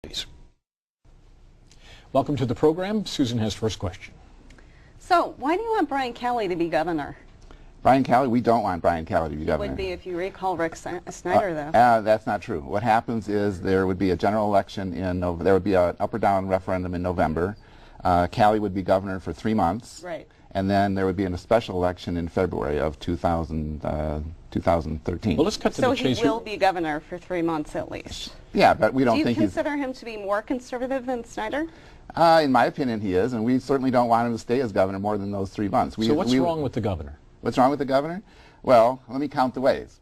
Please. Welcome to the program. Susan has first question. So, why do you want Brian Kelly to be governor? Brian Kelly? We don't want Brian Kelly to be governor. Would be if you recall Rick Snyder, though. That's not true. What happens is there would be a general election in November. There would be an up or down referendum in November. Kelly would be governor for 3 months. Right. And then there would be a special election in February of 2013. Well, let's cut to the chase. So he will be governor for 3 months at least. Yeah, but we don't think Do you consider him to be more conservative than Snyder? In my opinion, he is, and we certainly don't want him to stay as governor more than those 3 months. So what's wrong with the governor? What's wrong with the governor? Well, let me count the ways.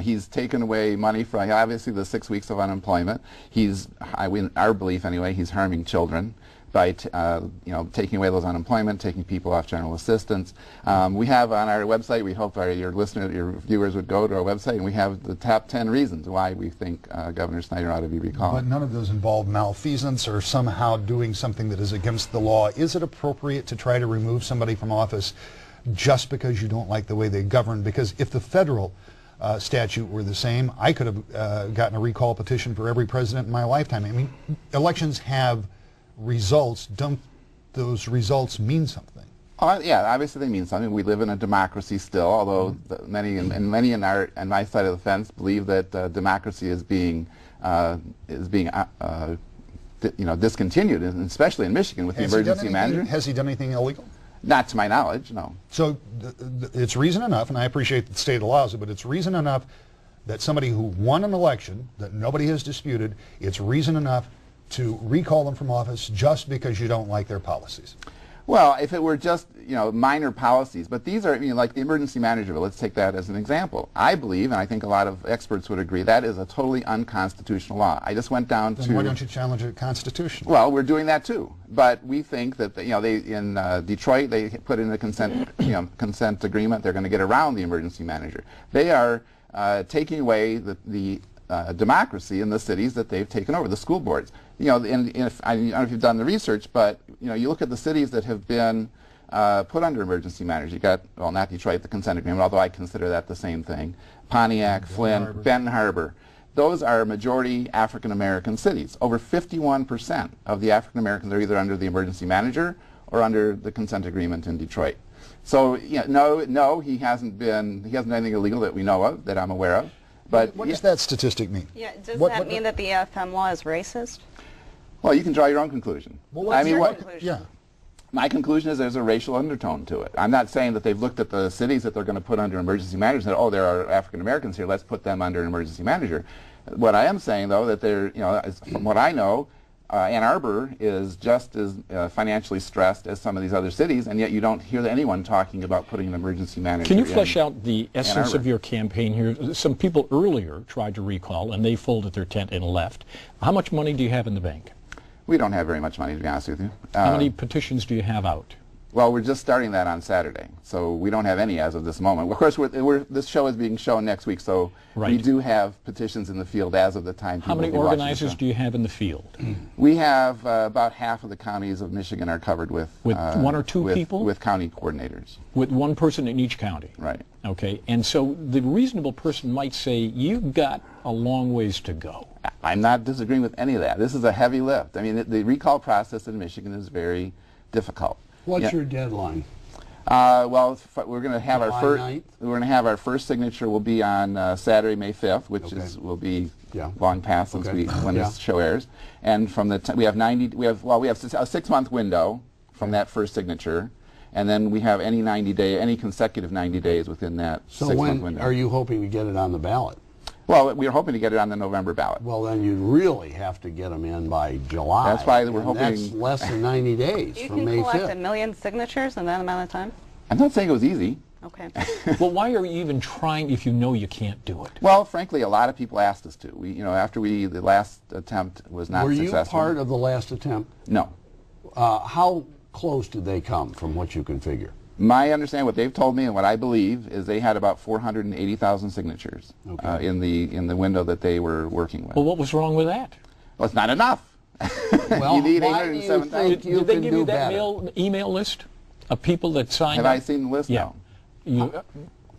He's taken away money from, obviously, the 6 weeks of unemployment. He's, our belief anyway, he's harming children by taking away those unemployment, taking people off general assistance. We have on our website, we hope your viewers would go to our website, and we have the top 10 reasons why we think Governor Snyder ought to be recalled. But none of those involve malfeasance or somehow doing something that is against the law. Is it appropriate to try to remove somebody from office just because you don't like the way they govern? Because if the federal statute were the same, I could have gotten a recall petition for every president in my lifetime. I mean, elections have results. Don't those results mean something? Yeah, obviously they mean something. We live in a democracy still, although many in my side of the fence believe that democracy is being discontinued, and especially in Michigan with the emergency manager. Has he done anything illegal? Not to my knowledge, no. So it's reason enough, and I appreciate that the state allows it, but it's reason enough that somebody who won an election that nobody has disputed, it's reason enough to recall them from office just because you don't like their policies. Well, if it were just, minor policies, but these are, like the emergency manager bill, let's take that as an example. I believe, and I think a lot of experts would agree, that is a totally unconstitutional law. I just went down Then why don't you challenge it constitutionally? Well, we're doing that too, but we think that, they in Detroit, they put in a consent agreement. They're going to get around the emergency manager. They are taking away the democracy in the cities that they've taken over, the school boards. I don't know if you've done the research, but you look at the cities that have been put under emergency managers. You got, well, not Detroit, the consent agreement, although I consider that the same thing. Pontiac, Flint, Benton Harbor. Those are majority African American cities. Over 51% of the African Americans are either under the emergency manager or under the consent agreement in Detroit. So no, he hasn't done anything illegal that we know of, that I'm aware of. But what does that statistic mean? Yeah, does that mean that the FM law is racist? Well, you can draw your own conclusion. Well, what's your conclusion? Yeah. My conclusion is there's a racial undertone to it. I'm not saying that they've looked at the cities that they're going to put under emergency managers and said, oh, there are African Americans here, let's put them under an emergency manager. What I am saying, though, that they're, from what I know, Ann Arbor is just as financially stressed as some of these other cities, and yet you don't hear anyone talking about putting an emergency manager. Can you flesh out the essence of your campaign here? Some people earlier tried to recall, and they folded their tent and left. How much money do you have in the bank? We don't have very much money, to be honest with you. How many petitions do you have out? Well, we're just starting that on Saturday, so we don't have any as of this moment. Of course, this show is being shown next week, so we do have petitions in the field as of the time. How many organizers do you have in the field? We have about half of the counties of Michigan are covered with 1 or 2 people? With county coordinators. With 1 person in each county? Right. Okay, and so the reasonable person might say, you've got a long ways to go. I'm not disagreeing with any of that. This is a heavy lift. I mean, the recall process in Michigan is very difficult. What's your deadline? Well, we're going to have our first signature will be on Saturday, May 5th, which will be long past since when this show airs. And from the we have a 6-month window from that first signature, and then we have any consecutive 90 days within that 6-month window. So when are you hoping to get it on the ballot? Well, we're hoping to get it on the November ballot. Well, then you really have to get them in by July. That's why we're hoping. That's less than 90 days from May 5th. You can collect 1 million signatures in that amount of time? I'm not saying it was easy. Okay. Well, why are you even trying if you know you can't do it? Well, frankly, a lot of people asked us to. After the last attempt was not successful. Were you part of the last attempt? No. How close did they come from what you can figure? My understanding, what they've told me and what I believe, is they had about 480,000 signatures in the window that they were working with. Well, what was wrong with that? Well, it's not enough. Well, you need why do you think you Did they can give do you that better? email list of people that signed up? Have I seen the list? Yeah. No.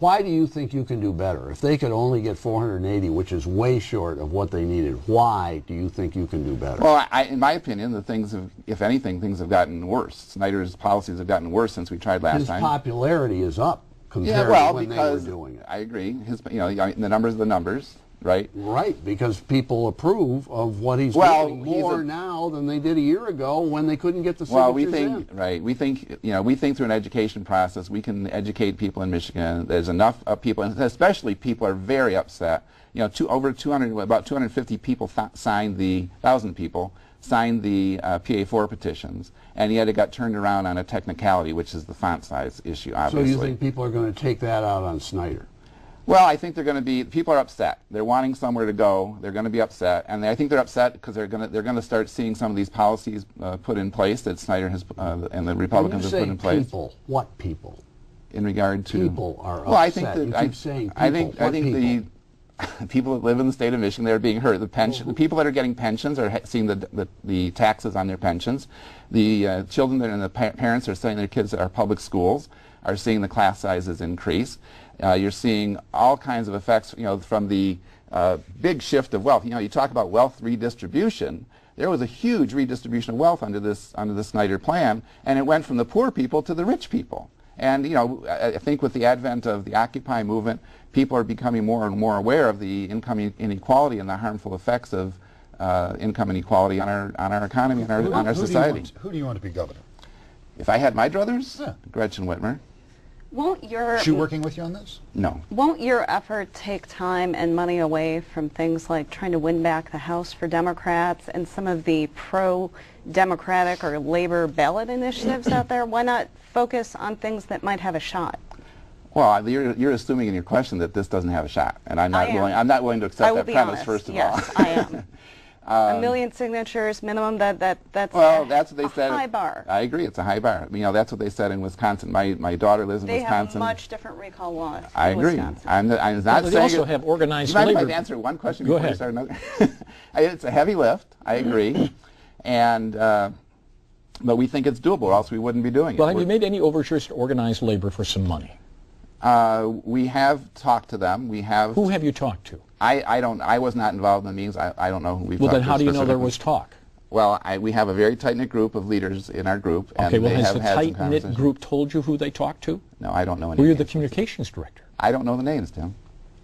Why do you think you can do better? If they could only get 480, which is way short of what they needed, why do you think you can do better? Well, in my opinion, the things have, if anything, things have gotten worse. Snyder's policies have gotten worse since we tried last time. His popularity is up compared well, to when they were doing it. I agree. The numbers are the numbers, right? Right, because people approve of what he's doing more now than they did a year ago when they couldn't get the signatures Well, we think, we think through an education process, we can educate people in Michigan. There's enough people, and especially people are very upset. About 250 people signed the, 1,000 people signed the PA4 petitions, and yet it got turned around on a technicality, which is the font size issue, obviously. So you think people are going to take that out on Snyder? Well, I think they're going to be. People are upset. They're wanting somewhere to go. They're going to be upset, and I think they're upset because they're going to start seeing some of these policies put in place that Snyder has and the Republicans have put in place. People, what people? In regard to people are upset. Well, I think that you keep saying people. I think the people that live in the state of Michigan, they're being hurt. The people that are getting pensions are seeing the taxes on their pensions. The children and the parents are sending their kids to our public schools are seeing the class sizes increase. You're seeing all kinds of effects, from the big shift of wealth. You talk about wealth redistribution. There was a huge redistribution of wealth under the Snyder plan, and it went from the poor people to the rich people. And I think with the advent of the Occupy movement, people are becoming more and more aware of the income inequality and the harmful effects of income inequality on our economy and on our society. Who do you want to be governor? If I had my druthers, Gretchen Whitmer. Is she working with you on this? No. Won't your effort take time and money away from things like trying to win back the House for Democrats and some of the pro-Democratic or labor ballot initiatives out there? Why not focus on things that might have a shot? Well, you're assuming in your question that this doesn't have a shot, and I'm not willing to accept that premise. First of all, I am. 1 million signatures minimum. That's what they said. High bar. I agree, it's a high bar. That's what they said in Wisconsin. My daughter lives in Wisconsin. They have much different recall laws. I agree. I'm not saying they also have organized labor. labor. You might answer one question Go before you ahead. start another. It's a heavy lift. I agree, and but we think it's doable, or else we wouldn't be doing it. Well, have you made any overtures to organized labor for some money? We have talked to them. We have. Who have you talked to? I was not involved in the meetings. I don't know who we've talked to. Well, then how do you know there was talk? Well, we have a very tight-knit group of leaders in our group. Okay, and well, they has have the had some tight-knit group told you who they talked to? No, I don't know any Who are names. the communications director? I don't know the names, Tim.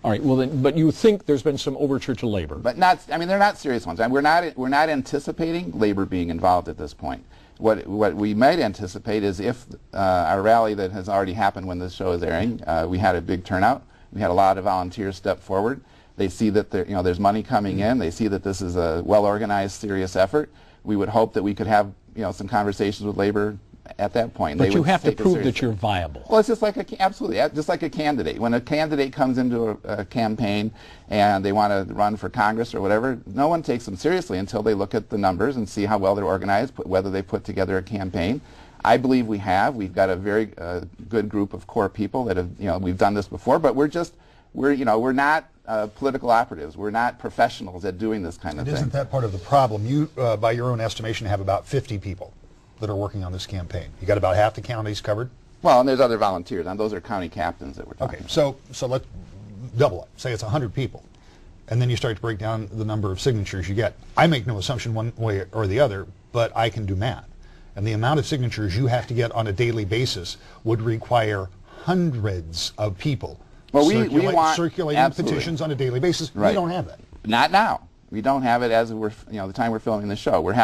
All right, well, then, but you think there's been some overture to labor? But not, they're not serious ones. We're not anticipating labor being involved at this point. What we might anticipate is if our rally that has already happened when this show is airing, we had a big turnout. We had a lot of volunteers step forward. They see that there's money coming in. They see that this is a well-organized, serious effort. We would hope that we could have some conversations with labor at that point. But you have to prove that you're viable. Well, it's just like just like a candidate. When a candidate comes into a campaign and they want to run for Congress or whatever, no one takes them seriously until they look at the numbers and see how well they're organized, whether they put together a campaign. I believe we have. We've got a very good group of core people that have, we've done this before, but we're not political operatives. We're not professionals at doing this kind of thing. Isn't that part of the problem? You, by your own estimation, have about 50 people that are working on this campaign. You got about half the counties covered? Well, and there's other volunteers, and those are county captains that we're talking about. Okay, so let's double it. Say it's 100 people, and then you start to break down the number of signatures you get. I make no assumption one way or the other, but I can do math. And the amount of signatures you have to get on a daily basis would require hundreds of people circulating petitions on a daily basis. Right. We don't have that. Not now. We don't have it as we're, the time we're filming the show. We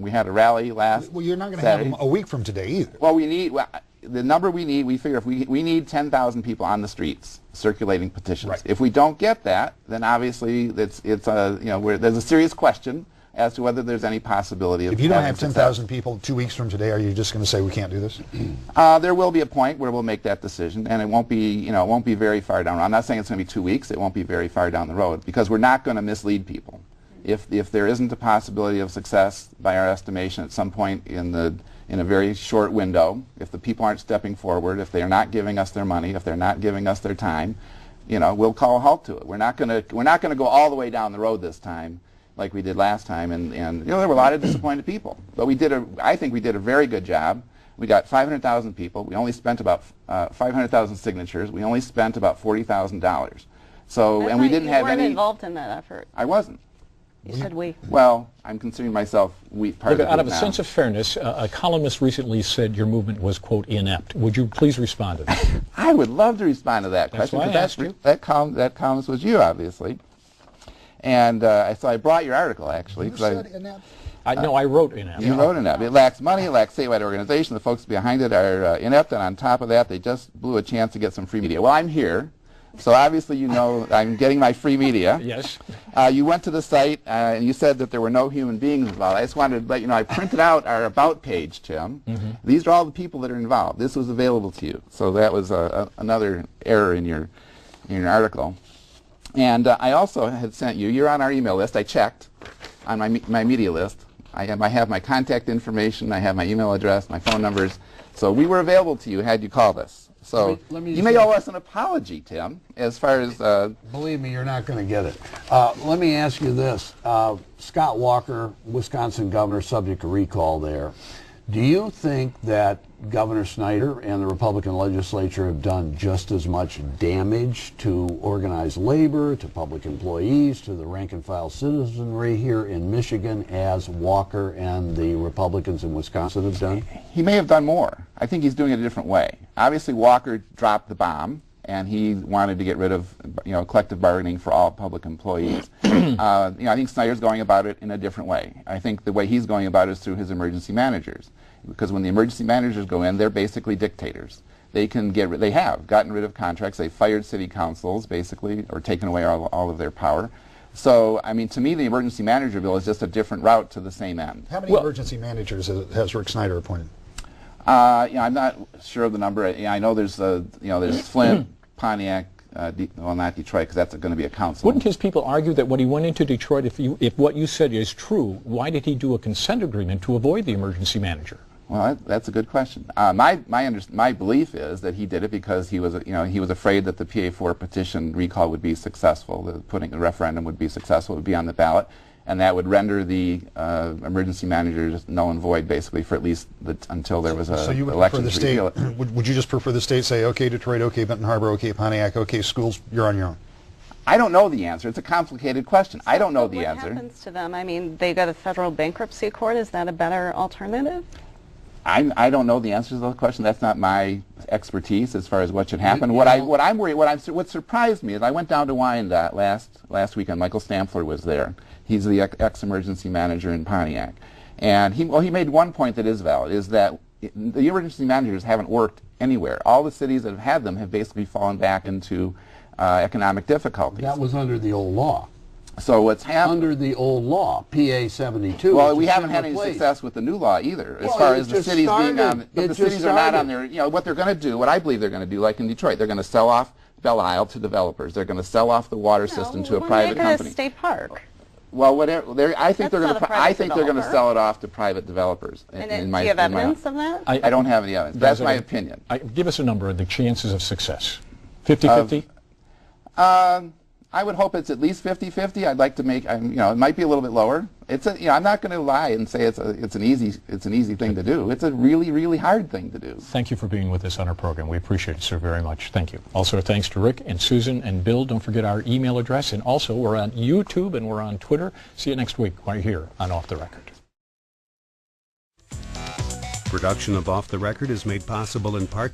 had a rally last. Well, you're not going to have them a week from today either. Well, the number we need. We figure if we need 10,000 people on the streets circulating petitions. Right. If we don't get that, then obviously there's a serious question as to whether there's any possibility of. If you don't have 10,000 people 2 weeks from today, are you just going to say we can't do this? There will be a point where we'll make that decision, and it won't be very far down. I'm not saying it's going to be 2 weeks. It won't be very far down the road because we're not going to mislead people. If there isn't a possibility of success by our estimation at some point in a very short window, if the people aren't stepping forward, if they're not giving us their money, if they're not giving us their time, we'll call a halt to it. We're not going to go all the way down the road this time like we did last time, and there were a lot of disappointed people. But I think we did a very good job We got 500,000 people. We only spent about 500,000 signatures. We only spent about $40,000. So, and we didn't have any. You weren't involved in that effort. I wasn't. You said we. Well, I'm considering myself part of it out of a now. sense of fairness, a columnist recently said your movement was, quote, inept. Would you please respond to that? I would love to respond to that question. Why I asked you. That columnist was you, obviously. And so I brought your article, actually. You said inept? No, I wrote inept. You wrote inept. It lacks money, it lacks statewide organization. The folks behind it are inept, and on top of that, they just blew a chance to get some free media. Well, I'm here. So obviously you know I'm getting my free media. Yes. You went to the site and you said that there were no human beings involved. I just wanted to let you know I printed out our About page, Tim. These are all the people that are involved. This was available to you. So that was another error in your article. And I also had sent you, you're on our email list. I checked on my media list. I have my contact information. I have my email address, my phone numbers. So we were available to you had you called us. So you may owe us an apology, Tim, as far as... Believe me, you're not going to get it. Let me ask you this. Scott Walker, Wisconsin governor, subject to recall there. Do you think that Governor Snyder and the Republican legislature have done just as much damage to organized labor, to public employees, to the rank-and-file citizenry here in Michigan as Walker and the Republicans in Wisconsin have done? He may have done more. I think he's doing it a different way. Obviously, Walker dropped the bomb, and he wanted to get rid of, collective bargaining for all public employees. I think Snyder's going about it in a different way. I think the way he's going about it is through his emergency managers, because when the emergency managers go in, they're basically dictators. They have gotten rid of contracts. They fired city councils, basically, or taken away all of their power. So, I mean, to me, the emergency manager bill is just a different route to the same end. How many emergency managers has Rick Snyder appointed? I'm not sure of the number. I know there's Flint, Pontiac, well, not Detroit, because that's going to be a council. Wouldn't his people argue that when he went into Detroit, if what you said is true, why did he do a consent agreement to avoid the emergency manager? Well, that's a good question. My belief is that he did it because he was afraid that the PA4 petition recall would be successful, the referendum would be successful, it would be on the ballot, and that would render the emergency managers null and void, basically, for at least until there was So you would election prefer the state? Would you just prefer the state say, okay, Detroit, okay, Benton Harbor, okay, Pontiac, okay, schools, you're on your own? I don't know the answer. It's a complicated question. I don't know the answer. What happens to them? I mean, they go to federal bankruptcy court. Is that a better alternative? I don't know the answer to the question. That's not my expertise as far as what should happen. What surprised me is I went down to Wyandotte last weekend. Michael Stamfler was there. He's the ex-emergency manager in Pontiac. And he made one point that is valid, is that the emergency managers haven't worked anywhere. All the cities that have had them have basically fallen back into economic difficulties. That was under the old law. So what's happened... Under the old law, PA 72. Well, we haven't had any success with the new law either, as far as the cities being on... But the cities are not on their... what they're going to do, what I believe they're going to do, like in Detroit, they're going to sell off Belle Isle to developers. They're going to sell off the water system to a private company. A state park. Well, whatever. I think they're going to sell it off to private developers. Do you have evidence of that? I don't have any evidence. That's my opinion. Give us a number of the chances of success. 50-50? I would hope it's at least 50-50. I'd like to make, it might be a little bit lower. I'm not going to lie and say it's an easy thing to do. It's a really, really hard thing to do. Thank you for being with us on our program. We appreciate it, sir, very much. Thank you. Also, thanks to Rick and Susan and Bill. Don't forget our email address. And also, we're on YouTube and we're on Twitter. See you next week right here on Off the Record. Production of Off the Record is made possible in part by